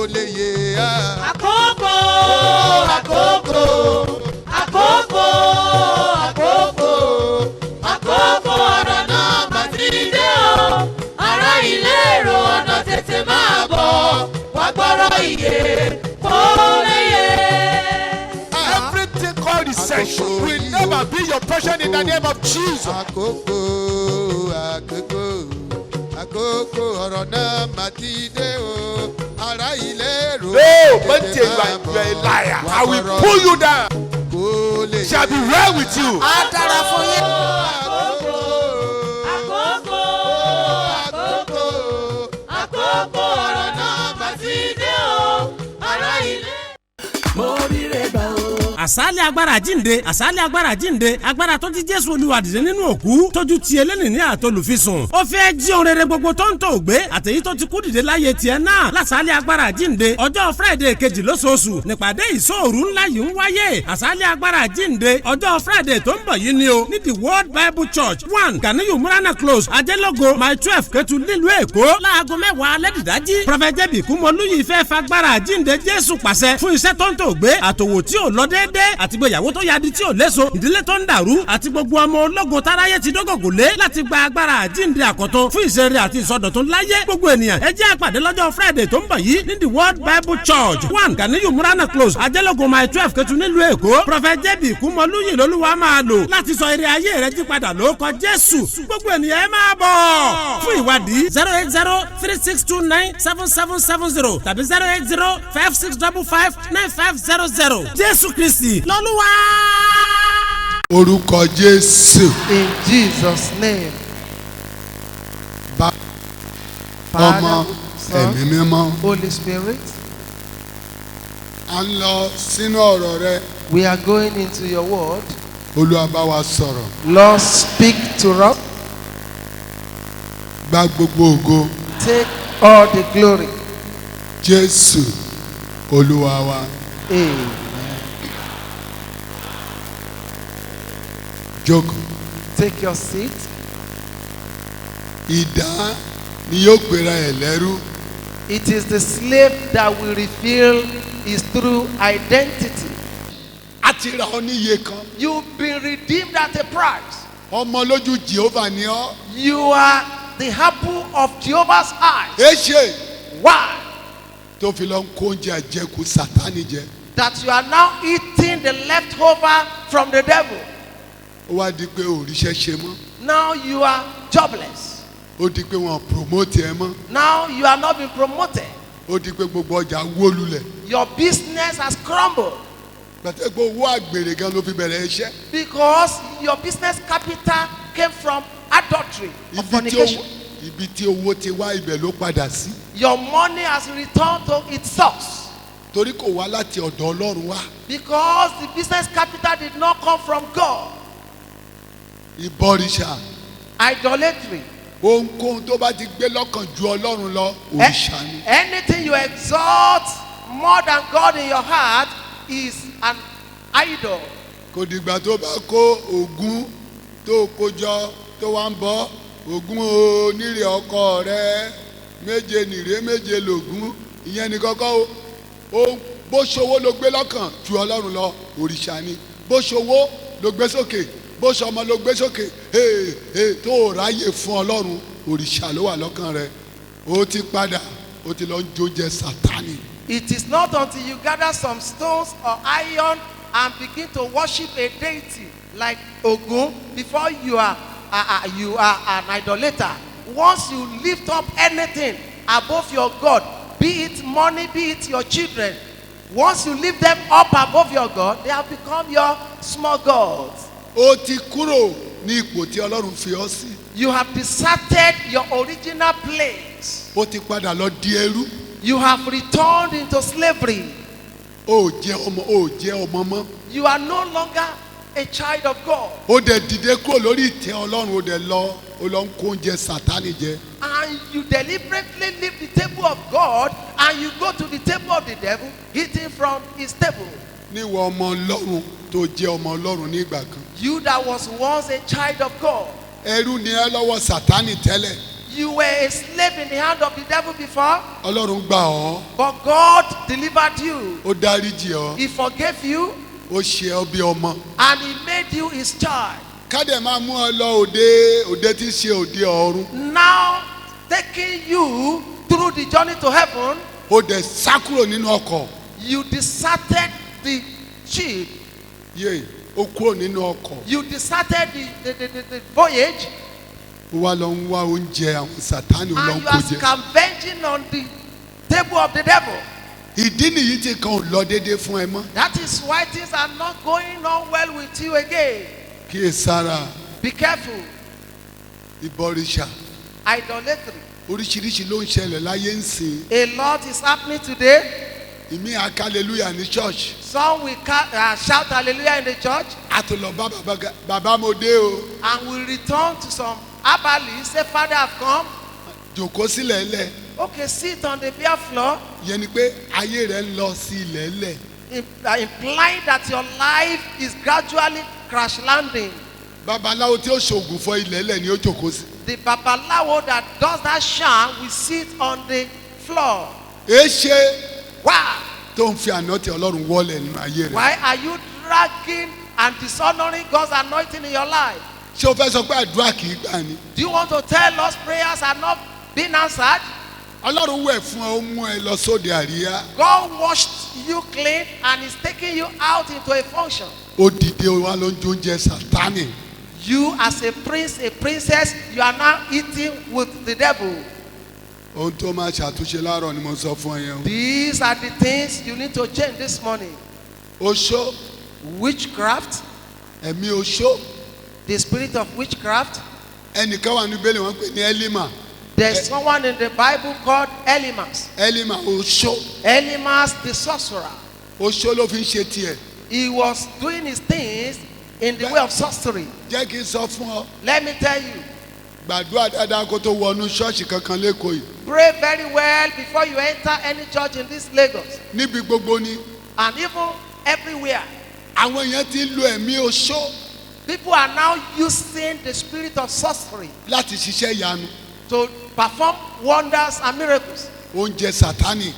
lè yé a. Àkókò, àkókò, àkókò, àkókò, àkókò ọ̀rọ̀ náà mà ti dé o. Ará ilé èrò ọ̀nà tètè máa bọ̀. Wá gbọ́rọ̀ ìyè kó lè yé. Everything called recession will never be your portion in the name of Jesus. Àkókò, àkókò, àkókò ọ̀rọ̀ náà mà ti dé o. Ará ilé èrò But you are a liar. I will pull you down. Shall be well with you. Àdàrà fún yín. Àkókò ọ̀rọ̀ náà mà ti dé o. Ará ilé. Mo rí rẹ̀ gbà o. Àsálẹ̀ agbára jíǹde, àsálẹ̀ agbára jíǹde, agbára tó ti Jésù Olúwa dìde nínú òkú, tójú ti eléni ní àtolùfisùn. Ó fẹ́ jí ohun rere gbogbo tó ń tò gbé, àtèyí tó ti kú dìde láyé tiẹ̀ náà. Lásálẹ̀ agbára jíǹde, ọjọ́ Friday kejì lóṣooṣù, nípàdé ìṣòru ńlá yìí ń wáyé. Àsálẹ̀ agbára jíǹde, ọjọ́ Friday tó ń bọ̀ yìí ni o, ní the World Bible Church 1 Ganiyu Murana Close, Ajẹ́lógo, Mile 12 Ketu nílùú Èkó, láago 10 alẹ́ dìdájí. Prọfẹ̀t J.B. Kúmọlúyì fẹ́ fagbára jíǹde Jésù pàṣẹ fún iṣẹ́ tó ń tò gbé, àtòwò tí ò lọ déédéé, àti gbéyàwó tó yadi tí ò léso, ìdílé tó ń dàrú, àti gbogbo ọmọ ológun táráyé ti dógògò lé láti gba agbára àjíǹde àkọ́tún fún ìṣeré àti ìsọdọ̀tun láyé. Gbogbo ènìyàn ẹ jẹ́ àpàdé lọ́jọ́ Friday tó ń bọ̀ yìí ní the World Bible Church 1 Ganiyu Murana Close, Ajẹ́lógo, Mile 12 Ketu nílùú Èkó. Prọfẹ̀t J.B. Kúmọlúyì lolúwa máa lò láti sọ ire ayé rẹ jí padà lórúkọ Jésù. Gbogbo ènìyàn ẹ máa bọ̀. Fún ìwádìí 08036297770 tàbí 08056559500. Jésù Kristi lolúwa. Orúkọ Jésù. In Jesus' name. Ọmọ Son, ẹ̀mí mímọ́. Holy Spirit, À ń lọ sínú ọ̀rọ̀ rẹ. we are going into your word. Olúwa bá wa sọ̀rọ̀. Lord, speak to us. Gba gbogbo ògo. Take all the glory. Jésù Olúwa wa. Amen. Jókòó. Take your seat. Idà ni yóò gbéra ẹ̀ lẹ́rú. It is the slave that will reveal his true identity. A ti ra ọ níye kan. You've been redeemed at a price. Ọmọ lójú Jèhófà ni ọ́. You are the apple of Jehovah's eyes. Èṣe Why? tó fi lọ ń kó oúnjẹ àjẹkù Sátánì jẹ. That you are now eating the leftover from the devil. Ó wá di pé òrìṣẹ́ ṣe mọ́. Now you are jobless. Ó di pé wọn promote ẹ mọ́. Now you are not being promoted. Ó di pé gbogbo ọjà wó lulẹ̀. Your business has crumbled Gbàtẹ́gbẹ́ owó àgbèrè gan ló fi bẹ̀rẹ̀ iṣẹ́. because your business capital came from adultery or fornication. Ibi tí owó ti wá ibẹ̀ ló padà sí. Your money has returned to its source Torí kò wá láti ọ̀dọ̀ Ọlọ́run wá. because the business capital did not come from God. Ìbọrìṣà. Idolatry. Ohunkóhun tó bá ti gbé lọ́kàn ju Ọlọ́run lọ òrìṣà ni. Anything you exalt more than God in your heart is an idol. Kò dìgbà tó bá kó Ògún tó kójọ tó wá ń bọ Ògún onírè ọkọ rẹ méje nìrè méje lògún ìyẹn ní kọ́kọ́ o bó ṣòwò ló gbé lọ́kàn ju Ọlọ́run lọ òrìṣà ni bó ṣòwò ló gbé sókè bó ṣọmọ ló gbé sókè tó o ráyè fún Ọlọ́run òrìṣà ló wà lọ́kàn rẹ ó ti padà ó ti lọ ń jóúnjẹ Sátánì. It is not until you gather some stones or iron and begin to worship a deity like Ogun before you are an idolater. Once you lift up anything above your God, be it money, be it your children, once you lift them up above your God, they have become your small gods. Ó ti kúrò ní ipò tí Ọlọ́run fi ọ́ sí. You have deserted your original place. Ó ti padà lọ di ẹrú. You have returned into slavery. Ó jẹ́ ọmọ mọ́. You are no longer a child of God. Ó dẹ̀ dìde kúrò lórí ìtẹ́ Ọlọ́run ó dẹ̀ lọ ń kó oúnjẹ Sátánì jẹ. And you deliberately leave the table of God and you go to the table of the devil, eating from his table. Níwọ ọmọ Ọlọ́run tó jẹ́ ọmọ Ọlọ́run ní ìgbà kan. You that was once a child of God. Ẹrú ni ẹ lọ́wọ́ Sátánì tẹ́lẹ̀. You were a slave in the hand of the devil before, Ọlọ́run gbà ọ́, but God delivered you. ó dáríjì ọ́, He forgave you ó ṣe ọ́ bí ọmọ. and he made you his child. Kádẹ̀ máa mú ọ lọ òde tí í ṣe òde ọ̀run. Now taking you through the journey to heaven, Ó dẹ̀ sá kúrò nínú ọkọ̀. you deserted the ship, Yé, ó kúrò nínú ọkọ̀. you deserted the voyage, Ó wá lọ ń wá oúnjẹ àwọn Sátánì ó lọ and ń you kó are jẹ. scavenging on the table of the devil. Ìdí nìyí tí kan ò lọ déédéé fún ẹ mọ́. That is why things are not going on well with you again. Kíyèsára, Be careful. ìbọrìṣà, Idolatry. oríṣiríṣi ló ń ṣẹlẹ̀ láyé ń sìn. A lot is happening today. Ìmí àká hallelujah ní church. Some will shout hallelujah in the church, A tó lọ bá bàbá mo dé o. and will return to some herbalists, say, Father, I've come. Jòkó sílẹ̀ lẹ̀. Okay, sit on the bare floor, Yẹn ni pé ayé rẹ̀ ń lọ sí ilẹ̀ lẹ̀. implying that your life is gradually crash landing. Babaláwo tí ó ṣoògùn fọ ilẹ̀ lẹ̀ ni ó jòkó sí. The babalawo that does that sham will sit on the floor. Èé ṣe Why? tó ń fi ànátì Ọlọ́run wọlé nínú ayé rẹ̀. Why are you dragging and dishonoring God's anointing in your life? Ṣé o fẹ́ sọ pé àdúrà kì í gbà ni? Do you want to tell us prayers are not being answered? Ọlọ́run wẹ̀ fún ẹ, ó mú ẹ lọ sóde àríyá. God washed you clean and is taking you out into a function. Ó dìde wá ló ń jó oúnjẹ Sátánì. You as a prince, a princess, you are now eating with the devil. Ohun tó máa ṣàtúnṣe láàárọ̀ ni mo sọ fún ẹ yẹn. These are the things you need to change this morning. Oṣó, Witchcraft, ẹ̀mí oṣó, the spirit of witchcraft. ẹnìkan wà ní Bíbélì wọ́n pè ní Élímà. There's someone in the Bible called Elimas. Élímà oṣó, Elimas the sorcerer. oṣó ló fi ń ṣe tiẹ̀. He was doing his things in the way of sorcery. Jẹ́ kí n sọ fún ọ, Let me tell you, gbàdúrà dáadáa kó tó wọnú ṣọ́ọ̀ṣì kankan lẹ́kọ̀ọ́ yìí. pray very well before you enter any church in this Lagos. Níbi gbogbo ni And even everywhere, àwọn èèyàn ti ń lo ẹ̀mí oṣó people are now using the spirit of sorcery láti ṣiṣẹ́ ìyanu. to perform wonders and miracles, Oúnjẹ Sátánì.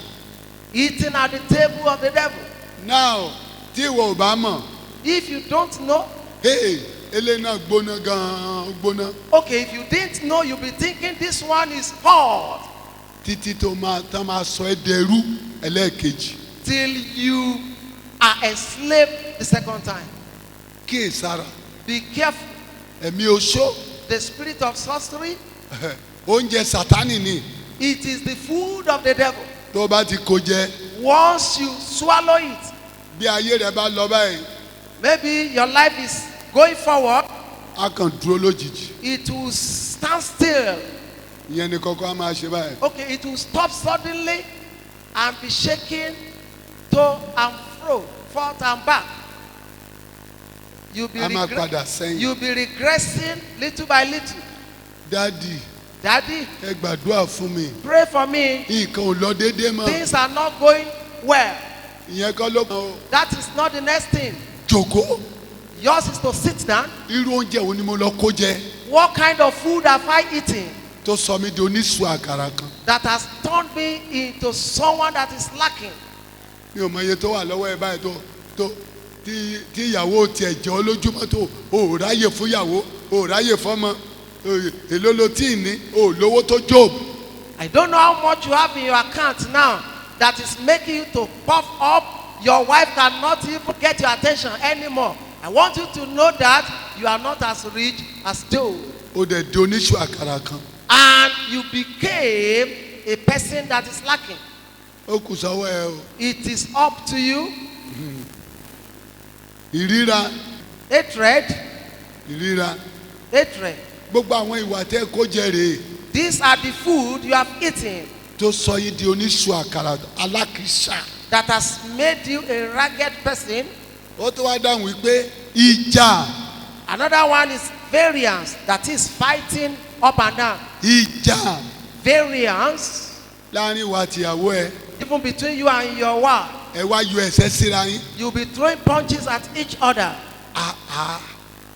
eating at the table of the devil. Now tí ìwọ ò bá mọ̀, If you don't know, eléyìí náà gbóná gan-an ó gbóná okay, if you didn't know, you'll be thinking this one is hot títí tó máa tán máa sọ ẹ́ dẹrú ẹlẹ́ẹ̀kejì. till you are enslaved the second time. Kíyèsára, Be careful. ẹ̀mí oṣó, The spirit of sorcery, oúnjẹ Sátánì ni. it is the food of the devil. Tó bá ti kó jẹ, Once you swallow it, bí ayé rẹ bá lọ báyìí, maybe your life is going forward, a kàn dúró lójijì. it will stand still. Ìyẹn ni kọ́kọ́ á máa ṣe báyìí. Okay, it will stop suddenly and be shaking to and fro, forth and back. You'll be, A máa padà sẹ́yìn. you'll be regressing little by little. Dádì, Daddy, ẹ gbàdúrà fún mi. pray for me. Nǹkan ò lọ déédéé mọ́. Things are not going well. Ìyẹn kọ́ ló kàn ó. That is not the next thing. Jòkó, Yours is to sit down. irú oúnjẹ wo ni mo lọ kó jẹ What kind of food have I eaten tó sọ mí di oníṣù àkàrà kan. that has turned me into someone that is lacking? Mi ò mọ iye tó wà lọ́wọ́ ẹ báyìí tó tí ìyàwó tiẹ̀ jẹ́ ọ lójúmọ́ tó o ò ráyè fún ìyàwó o ò ráyè fọ́mọ èló ló tí ì ní o ò lówó tó Job. I don't know how much you have in your account now that is making you to puff up. Your wife cannot even get your attention anymore. I want you to know that you are not as rich as Job. O dẹ̀ di oníṣù àkàrà kan. And you became a person that is lacking. Ó kù sọ́wọ́ ẹ o. It is up to you. Ìríra Hatred, ìríra hatred. gbogbo àwọn ìwà tẹ́ kó jẹ rèé These are the food you have eaten tó sọ yín di oníṣù àkàrà alákìísà. that has made you a ragged person. Ó tó wá dáhùn wípé ìjà Another one is variance, that is fighting up and down. ìjà Variance, láàrin ìwà àtìyàwó ẹ even between you and your wife. ẹ wá yọ ẹsẹ̀ síra yín. You'll be throwing punches at each other.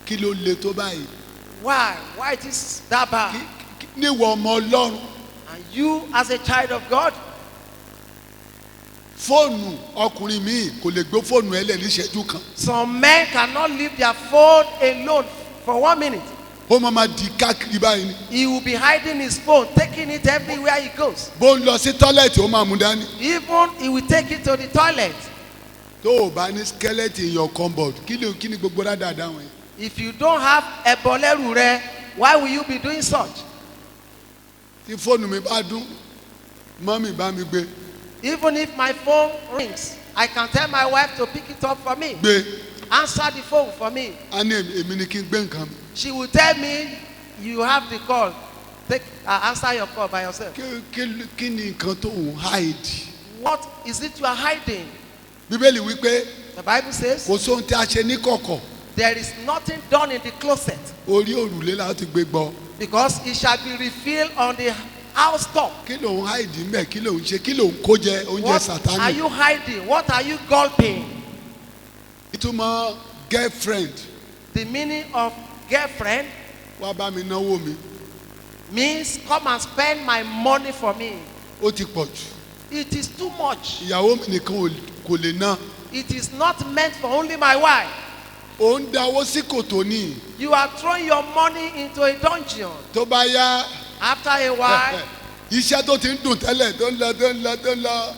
Kí ló le tó báyìí. Why? Why it is that bad? níwọ̀ ọmọ ọlọ́run. And you as a child of God, Fóònù ọkùnrin míì kò lè gbé fóònù ẹ lẹ̀ níṣẹ́jú kan. some men cannot leave their phone alone for 1 minute. Ó máa di káàkiri báyìí ni. He will be hiding his phone, taking it everywhere he goes. Bó ń lọ sí tọ́lẹ̀tì ó máa mú dání. Even he will take it to the toilet. Tó o bá ní skeleton in your cupboard kí ni gbogbo dáadáa wọn yẹn. If you don't have ẹ̀bọ̀lẹ́rù rẹ, why will you be doing such? Tí fóònù mi bá dún mọ́mì bá mi gbé. Even if my phone rings, I can tell my wife to pick it up for me. Gbé. Answer the phone for me. A ní èmi ni kí n gbé nǹkan mi. She will tell me, you have the call. Answer your call by yourself. Kí ni nǹkan tó ń hide? What is it you are hiding? Bíbélì wípé The Bible says, kò sóhun tí a ṣe ní kọ̀kọ̀. there is nothing done in the closet, Orí òrùlé la ti gbé gbọ́. because it shall be revealed on the house top. Kí ló ń hide mbẹ̀? Kí ló ń ṣe? Kí ló ń kó jẹ oúnjẹ What are Sátánì? you hiding? What are you gulping? Ìtumọ̀ girlfriend The meaning of girlfriend wá bá mi náwó mi. means come and spend my money for me. Ó ti pọ̀ jù. It is too much. Ìyàwó mi nìkan kò lè ná. It is not meant for only my wife. Ó ń dáwó sí kòtò ní. You are throwing your money into a dungeon. Tó bá yá After a while, iṣẹ́ tó ti ń dùn tẹ́lẹ̀ tó ń lọ.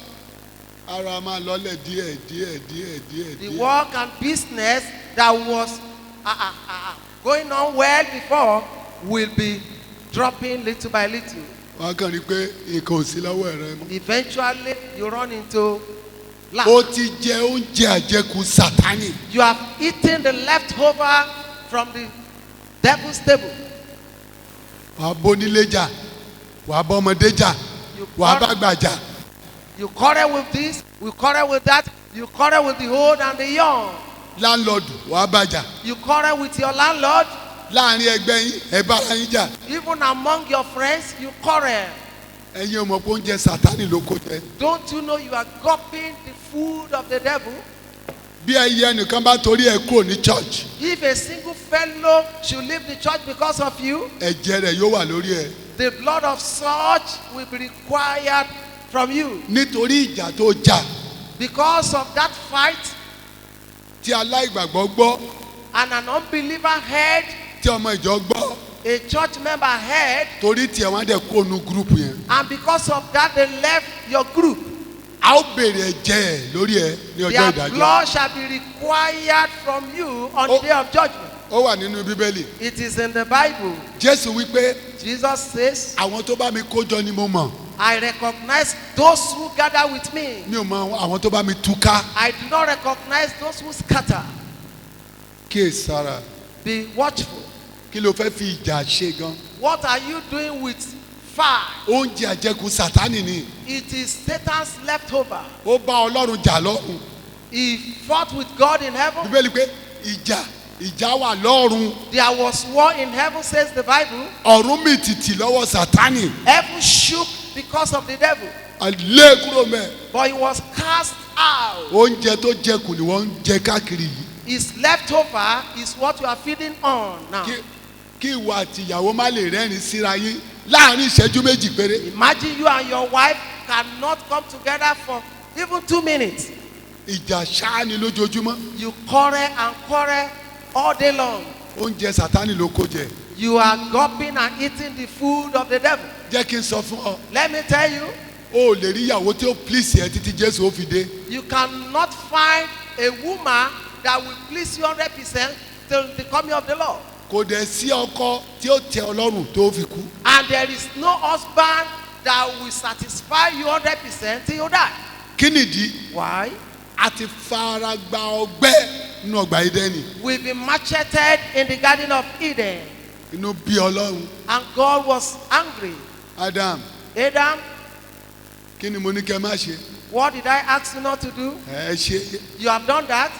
Ara máa lọlẹ̀ díẹ̀. the work and business that was going on well before will be dropping little by little. Wọ́n á kàn rí pé nǹkan ò sí lọ́wọ́ rẹ mọ́. Eventually, you run into lack. Ó ti jẹ oúnjẹ àjẹkù Sátánì. You have eaten the leftover from the devil's table. Wàá bónílé jà, wàá bọ́mọdé jà, wàá bá gbà jà. You quarrel with this, you quarrel with that, you quarrel with the old and the young. Láńlọ́ọ̀dù wàá bá jà. You quarrel with your landlord. Láàárín ẹgbẹ́ yín ẹ bára yín jà. Even among your friends, you quarrel. Ẹ̀yin ò mọ̀ pé oúnjẹ Sátánì ló kó jẹ. Don't you know you are gulping the food of the devil? Bí ẹyẹ ẹnìkan bá torí ẹ kúrò ní church, If a single fellow should leave the church because of you, ẹ̀jẹ̀ rẹ̀ yóò wà lórí ẹ. the blood of such will be required from you. Nítorí ìjà tó jà Because of that fight, tí aláìgbàgbọ́ gbọ́, and an unbeliever heard, tí ọmọ ìjọ gbọ́, a church member heard, torí tiẹ̀ wọ́n á dẹ̀ kó nu gúrúùpù yẹn. and because of that they left your group. A ó béèrè ẹ̀jẹ̀ ẹ̀ lórí ẹ ní ọjọ́ Their ìdájọ́. blood shall be required from you on the day of judgment. Ó wà nínú Bíbélì. It is in the Bible. Jésù wípé Jesus says, àwọn tó bá mi kójọ ni mo mọ̀. I recognize those who gather with me. Mi ò mọ àwọn tó bá mi túká. I do not recognize those who scatter. Kíyèsára. Be watchful. Kí ló fẹ́ fi ìjà ṣe gan? What are you doing with fire? Oúnjẹ àjẹkù Sátánì ni. It is Satan's leftover. Ó bá Ọlọ́run jà lọ́run. He fought with God in heaven. Bíbélì pé ìjà wà lọ́run. There was war in heaven, says the Bible. Ọ̀run mì tìtì lọ́wọ́ Sátánì. Heaven shook because of the devil, Àlé kúrò mẹ́. but he was cast out. Oúnjẹ tó jẹkù ni wọ́n ń jẹ káàkiri yìí. His leftover is what you are feeding on now. Kí ìwọ àti ìyàwó má lè rẹ́rìn síra yín láàrin ìṣẹ́jú méjì péré. Imagine you and your wife cannot come together for even 2 minutes. Ìjà ṣáá ni lójoojúmọ́. You quarrel and quarrel all day long. Oúnjẹ Sátánì ló kó jẹ. You are gulping and eating the food of the devil. Jẹ́ kí n sọ fún ọ. Let me tell you, O ò lè rí ìyàwó tí ó please ẹ títí Jésù ó fi dé. you cannot find a woman that will please you 100% till the coming of the Lord. Kò dẹ̀ sí ọkọ tí ó tẹ́ Ọlọ́run tó fi kú. And there is no husband that will satisfy you 100% till you die. Kí nìdí? Why? A ti fara gba ọgbẹ́ nínú ọgbà Édẹ́nì. We've been macheted in the Garden of Eden, Inú bí Ọlọ́run. and God was angry. Adam, Adam, kí ni mo ní kẹ́ má ṣe? what did I ask you not to do? Ẹ ṣe You have done that.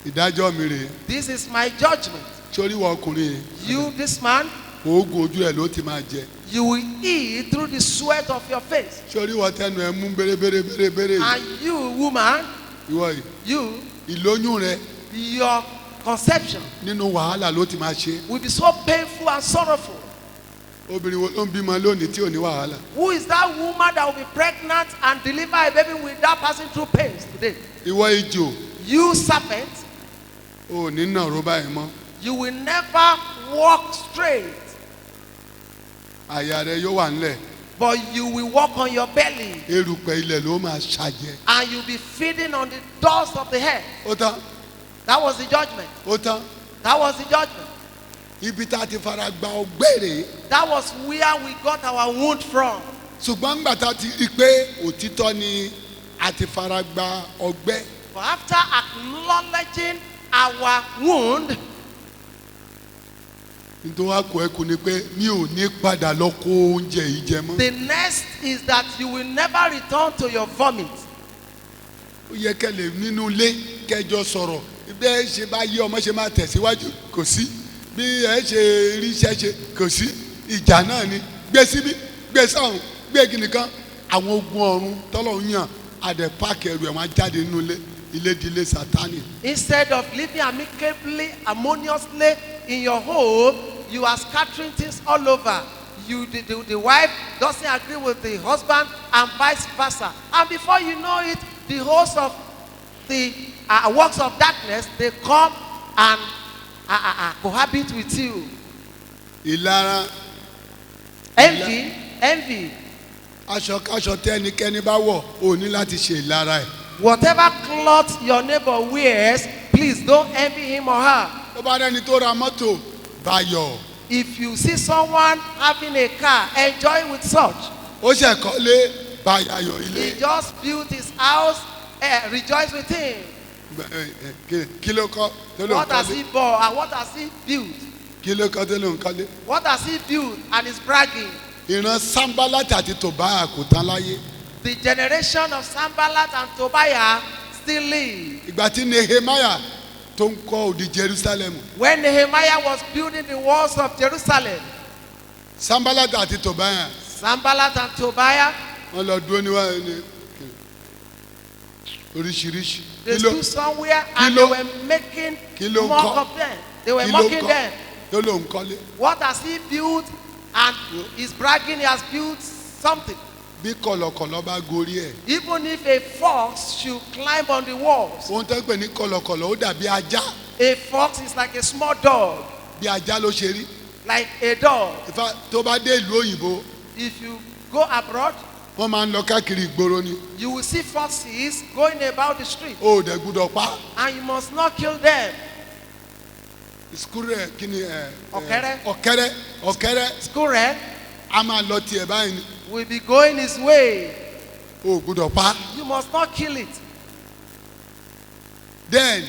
ìdájọ́ mi rèé. This is my judgment. Sórí ìwọ ọkùnrin yẹn. You, this man, Oògùn ojú ẹ̀ ló ti máa jẹ. you will eat through the sweat of your face. Sórí ìwọ tẹnu ẹ mú bérebére. And you, woman, Ìwọ yìí. you, Ìlóyún rẹ your conception nínú wàhálà ló ti máa ṣe. will be so painful and sorrowful. obìnrin wo ló ń bímọ lónìí tí ò ní wàhálà. Who is that woman that will be pregnant and deliver a baby without passing through pains today? ìwọ ejò You serpent, ò ní nàró báyìí mọ́. you will never walk straight, àyà rẹ yóò wà nílẹ̀. but you will walk on your belly erùpẹ̀ ilẹ̀ ló máa ṣàjẹ́. and you'll be feeding on the dust of the head. ó tán That was the judgment. ó tán That was the judgment. ibi tá a ti fara gba ọgbẹ́ rèé. That was where we got our wound from. ṣùgbọ́n ńgbà tá a ti rí i pé òtítọ́ ni a ti fara gba ọgbẹ́. But after acknowledging our wound, nítorí wàá kó ẹkùn ni pé mi ò ní padà lọ kó oúnjẹ yìí jẹ mọ́. the next is that you will never return to your vomit. ó yẹ kẹlẹ nínú ilé kẹjọ sọ̀rọ̀ bí ẹ ṣe bá yí ọmọ ṣe máa tẹ̀síwájú kò sí bí ẹ ṣe ríṣẹ́ ṣe kò sí ìjà náà ni gbé síbí gbé sáwọn gbé kìnìkan àwọn ogun ọ̀run tọ́lọ̀ ń yàn àdẹ páàkì ẹrù ẹ̀ wọ́n á jáde nínú ilé ilé di ilé Sátánì. Instead of living amicably, harmoniously in your home, you are scattering things all over. The wife doesn't agree with the husband and vice versa. And before you know it, the host of the works of darkness, they come and cohabit with you. ìlara Envy. aṣọ tẹ́nikẹ́ni bá wọ̀ ò ní láti ṣe ìlara ẹ̀. Whatever cloth your neighbor wears, please don't envy him or her. tó bá rẹ́ni tó ra mọ́tò báyọ̀ If you see someone having a car, enjoy with such. ó ṣe kọ́lé báyọ̀ ilé. He just built his house, rejoice with him. kí ló kọ́ tó ló ń What has kọ́lé he bought and what has he built? kí ló kọ́ tó ló ń kọ́lé. What has he built and is bragging? ìran Sanbalati àti Tòbáyà kò tán láyé. The generation of Sanballat and Tobiah still live. ìgbà tí Nehemiah tó ń kọ́ odi Jerusalem When Nehemiah was building the walls of Jerusalem, Sanbalati àti Tòbáyà Sanballat and Tobiah, wọ́n lọ dúró níwájú ní oríṣiríṣi. they stood somewhere and kilo- they were making kilo mock nko- of them. They were kí ló mocking kọ́ them. tó ló ń kọ́lé. What has he built? And he's bragging he has built something. bí kọ̀lọ̀kọ̀lọ̀ bá gorí ẹ̀. Even if a fox should climb on the walls, ohun tó ń pè ní kọ̀lọ̀kọ̀lọ̀ ó dàbí ajá a fox is like a small dog, bí ajá ló ṣe rí. like a dog. Ìfà tó bá dé ìlú òyìnbó If you go abroad, wọ́n máa ń lọ káàkiri ìgboro ni. you will see foxes going about the street, ó dẹ̀ gbúdọ̀ pa. and you must not kill them. ìsúkúrẹ́ kí ni Ọ̀kẹ́rẹ́. ọ̀kẹ́rẹ́ Squirrel a máa lọ tiẹ̀ báyìí ni. will be going his way. ó gbúdọ̀ pa. You must not kill it. then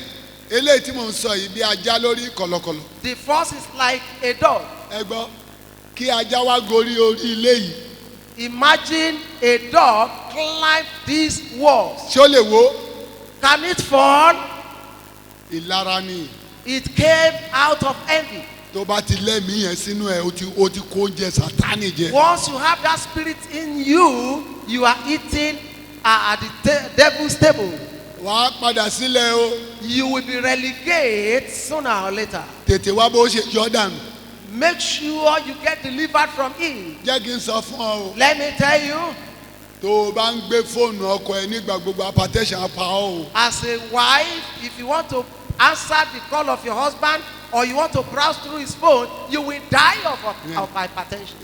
eléyìí tí mò ń sọ yìí bí ajá lórí kọ̀lọ̀kọ̀lọ̀. The fox is like a dog. ẹ gbọ́ kí ajá wá gorí orí ilé yìí Imagine a dog climb these walls. ṣé ó lè wó. Can it fall? ìlara ni It came out of envy. tó bá ti lẹ́mìí yẹn sínú ẹ̀ ó ti kó oúnjẹ Sátánì jẹ. Once you have that spirit in you, you are eating at the devil's table. wàá padà sílẹ̀ o You will be relegated sooner or later. tètè wá bó ṣe yọ dànù. Make sure you get delivered from it. jẹ́ kí n sọ fún ọ o Let me tell you, tó o bá ń gbé fóònù ọkọ ẹ nígbà gbogbo hypertension á pa ọ́ o. as a wife, if you want to answer the call of your husband or you want to browse through his phone, you will die of hypertension.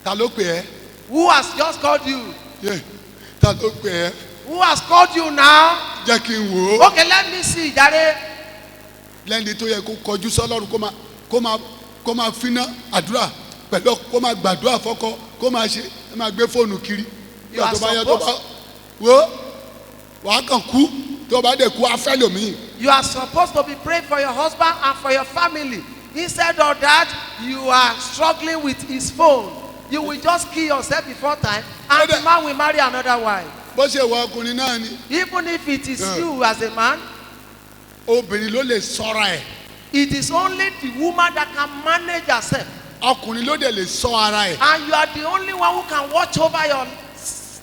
ta ló pè ẹ́. Who has just called you? Yeah, ta ló pè ẹ́. Who has called you now? jẹ́ kí n wò ó. Okay, let me see, Jare. lẹ́ni tó yẹ kó kọjú sọ́lọ́run kó máa finá àdúrà pẹ̀lú kó máa gbàdúrà fọ́kọ kó máa ṣe ẹ máa gbé fóònù kiri. You are tó bá yẹ tó bá wo wàá kàn kú tó bá dẹ̀ kú afẹ́ lòmíì. You are supposed to be praying for your husband and for your family. Instead of that, you are struggling with his phone. You will just kill yourself before time, and the man will marry another wife. bó ṣe wọ ọkùnrin náà ni Even if it is you as a man, obìnrin ló lè sọ́ra ẹ̀. it is only the woman that can manage herself. ọkùnrin ló dẹ̀ lè sọ ara ẹ̀. And you are the only one who can watch over your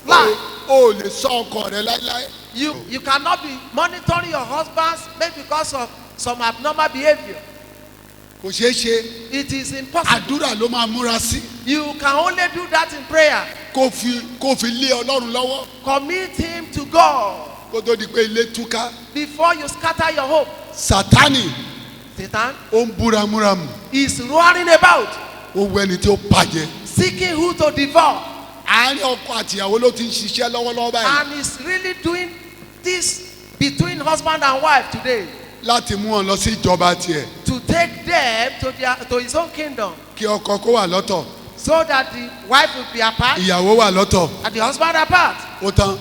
life. o lè sọ ọkọ rẹ láíláí. You cannot be monitoring your husband maybe because of some abnormal behavior. kò ṣeé ṣe. It is impossible. Àdúrà ló máa múra sí. You can only do that in prayer. Kó fi lé Ọlọ́run lọ́wọ́. Commit him to God Kó tó di pé ilé túká. before you scatter your hope. Sátánì Satan ó ń búramúramù. is roaring about, Ó wọ ẹni tí ó bàjẹ́. seeking who to devour, Àárín ọkọ àtìyàwó ló ti ń ṣiṣẹ́ lọ́wọ́lọ́wọ́ báyìí. and is really doing this between husband and wife today Láti mú wọn lọ sí ìjọba tiẹ̀. to take them to his own kingdom, Kí ọkọ kó wà lọ́tọ̀. so that the wife will be apart Ìyàwó wà lọ́tọ̀. and the husband apart. Ó tán.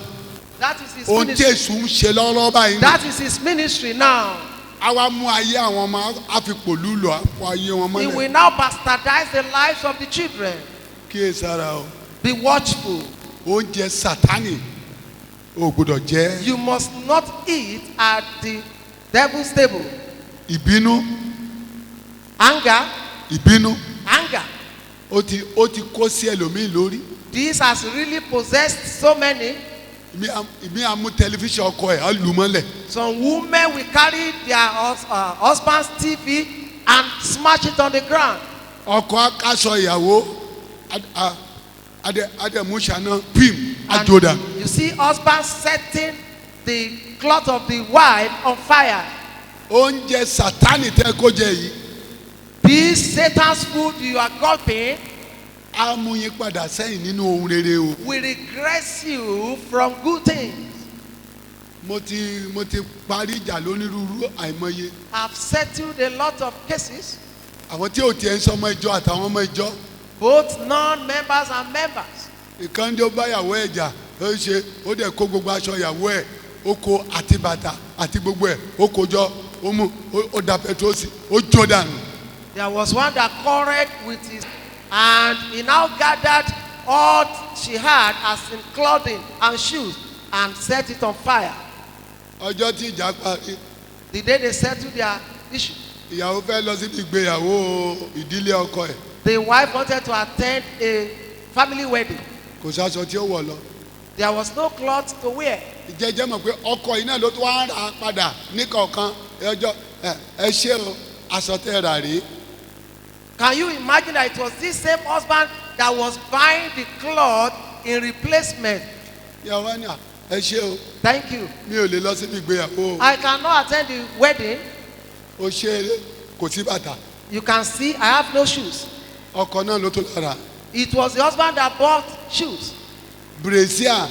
That is his Ohun tí ministry. èṣù ń ṣe lọ́wọ́lọ́wọ́ báyìí. That is his ministry now. A wá mú ayé àwọn ọmọ àfipòlù lọ àpò ayé wọn He mọ́lẹ̀. will now bastardize the lives of the children. Kíyèsára o. Be watchful. Oúnjẹ Sátánì ò gbọdọ̀ jẹ́. You must not eat at the devil's table. Ìbínú. Anger, Ìbínú. anger. Ó ti kó sí ẹlòmíì lórí. This has really possessed so many. Ìmí àmú tẹlifíṣàn ọkọ ẹ̀ á lù mọ́lẹ̀. Some women will carry their husband's TV and smash it on the ground. Ọkọ akáṣọ ìyàwó adẹ̀múṣáná pim àjòdà. And you see husband setting the cloth of the wife on fire. Oúnjẹ Sátánì tẹ́ kó jẹ yìí. This Satan's food you are gulping Á mú yín padà sẹ́yìn nínú ohun rere o. will regress you from good things. Mo ti parí ìjà lónírúurú àìmọye. I've settled a lot of cases, Àwọn tí ò tiẹ̀ ń sọmọ ìjọ àtàwọn ọmọ ìjọ. both non-members and members. Ìkan dé ó bá ìyàwó ẹ̀ jà ó ṣe ó dẹ̀ kó gbogbo aṣọ ìyàwó ẹ̀ ó kó àti bàtà àti gbogbo ẹ̀ ó kó jọ ó mú ó da petrol sí ó jó dànù. There was one that quarreled with his, and he now gathered all she had as in clothing and shoes and set it on fire. Ọjọ́ tí ìjà parí The day they settled their issue, ìyàwó fẹ́ lọ síbi ìgbéyàwó ìdílé ọkọ ẹ̀ the wife wanted to attend a family wedding. kò sáṣọ tí ó wọ̀ lọ. There was no cloth to wear. Ìjẹ́jẹ́ mọ̀ pé ọkọ yìí náà ló tún wá ń rà padà níkọ̀ọ̀kan ẹjọ́ ẹ ṣé o aṣọ tẹ́ rà rèé. Can you imagine that it was this same husband that was buying the cloth in replacement? Ìyàwó ni ẹ ṣé o Thank you. mi ò lè lọ síbi ìgbéyàwó o. I cannot attend the wedding. Ó ṣe é kò sí bàtà You can see I have no shoes. ọkọ náà ló tún lọ rà. It was the husband that bought shoes. Brazil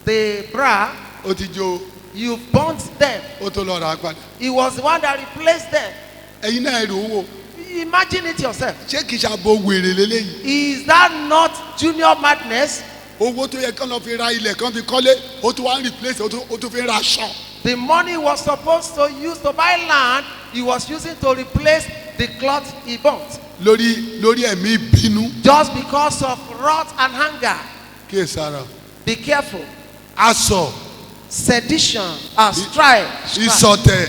The bra, ó ti jó you burnt them. ó tó lọ rà á padà. He was the one that replaced them. Ẹ̀yin náà rò ó wò Imagine it yourself. ṣé kìí ṣàbò wèrè lélẹ́yìí. Is that not junior madness? Owó tó yẹ kán lọ fi ra ilẹ̀ kán fi kọ́lé ó tún wá ń replace ó tún fi ra aṣọ. The money he was supposed to use to buy land, he was using to replace the cloth he bought. lórí ẹ̀mí ìbínú. Just because of wrath and anger. Kíyèsára. Be careful. Aṣọ Sedition, strife, ìsọ̀tẹ̀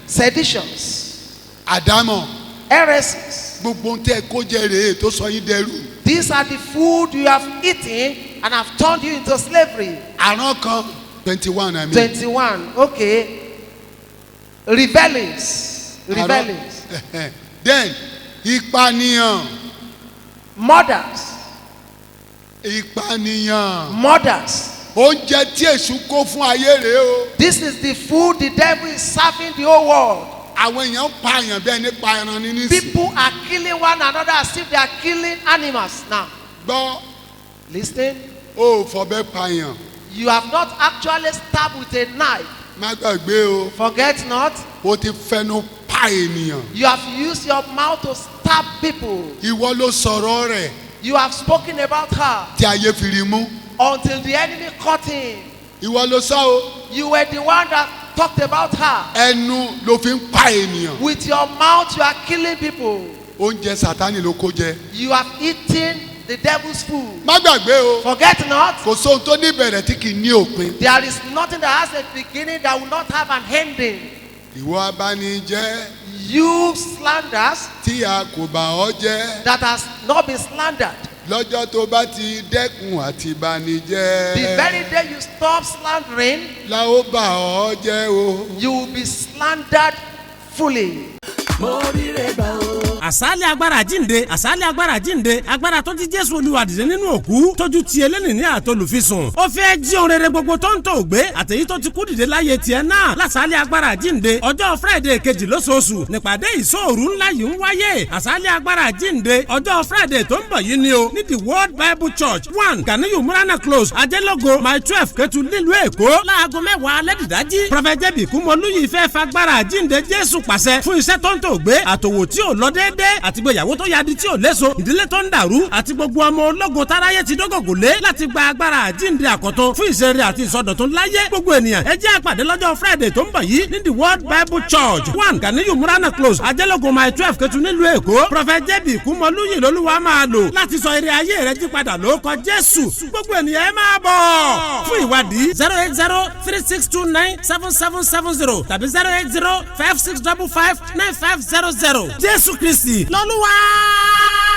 seditions, àdámọ̀ heresies. gbogbo ohun tẹ́ ẹ kó jẹ rèé tó sọ yín dẹrú. These are the food you have eaten and have turned you into slavery. Àrán kan 21 I mean. 21. Okay. Rebellings. Rebellings. Then ìpànìyàn. Murders. Ìpànìyàn. Murders. Oúnjẹ tí èṣù kó fún ayé rèé o. This is the food the devil is serving the whole world. Àwọn èèyàn ń pààyàn bẹ́ẹ̀ nípa ẹran ní nísì. People are killing one another as if they are killing animals now. Gbọ́ Listen. o ò fọ̀bẹ pààyàn. You have not actually stabbed with a knife. Má gbàgbé o. Forget not. O ti fẹnu pa ènìyàn. You have used your mouth to stab people. Ìwọ ló sọ̀rọ̀ rẹ̀ You have spoken about her tí ayé fi rí mú. until the enemy caught him. Ìwọ ló sọ o. You were the one that talked about her. Ẹnu ló fi ń pa ènìyàn. With your mouth you are killing people. Oúnjẹ Sátánì ló kó jẹ. You have eaten the devil's food. Má gbàgbé o. Forget not. Kò sóhun tó ní ìbẹ̀rẹ̀ tí kì í ní òpin. There is nothing that has a beginning that will not have an ending. Ìwọ abánijẹ́ You slanders tí a kò bà ọ́ jẹ́. that has not been slandered. Lọ́jọ́ tó bá ti dẹ́kun àti banijẹ́. The very day you stop slandering, La ó bà ọ́ jẹ́ o. you will be slandered fully. mo ríre gbà o. àṣálẹ̀ agbára jíǹde àṣálẹ̀ agbára jíǹde agbára tó ti Jésù Olúwa dìde nínú òkú tójú ti elénìní àtolùfisùn ó fẹ́ jí ohun rere gbogbo tó ń tò gbé àtèyí tó ti kú dìde láyé tiẹ̀ náà lásàálẹ̀ agbára jíǹde ọjọ́ Friday kejì lóṣooṣù nípàdé ìṣòru ńlá yìí ń wáyé àṣálẹ̀ agbára jíǹde ọjọ́ Friday tó ń bọ̀ yìí ni o ní the World Bible Church 1 Ganiyu Murana Close Ajẹ́lógo mile 12 Ketu nílùú Èkó láago 10 alẹ́ dìdájí Prophet J.B. Kúmọlúyì fẹ́ fagbára jíǹde Jésù pàṣẹ fún iṣẹ́ tó ń tò gbé àtòwò tí ò lọ déédéé àtìgbéyàwó tó yadi tí ò léso ìdílé tó ń dàrú àti gbogbo ọmọ ológo táráyé ti dógògò lé láti gba agbára àjíǹde àkọ́tún fún ìṣeré àti ìsọdọ̀tun láyé gbogbo ènìyàn ẹ jẹ́ àpàdé lọ́jọ́ Friday tó ń bọ̀ yìí ní the World Bible Church 1 Ganiyu Murana Close Ajẹ́lógo mile 12 Ketu nílùú Èkó Prophet J.B. Kúmọlúyì lolúwa máa lò láti sọ ire ayé rẹ jí padà lórúkọ Jésù gbogbo ènìyàn ẹ máa bọ̀ fún ìwádìí 08036297770 tàbí 08056559500 Jésù Kristi lolúwa.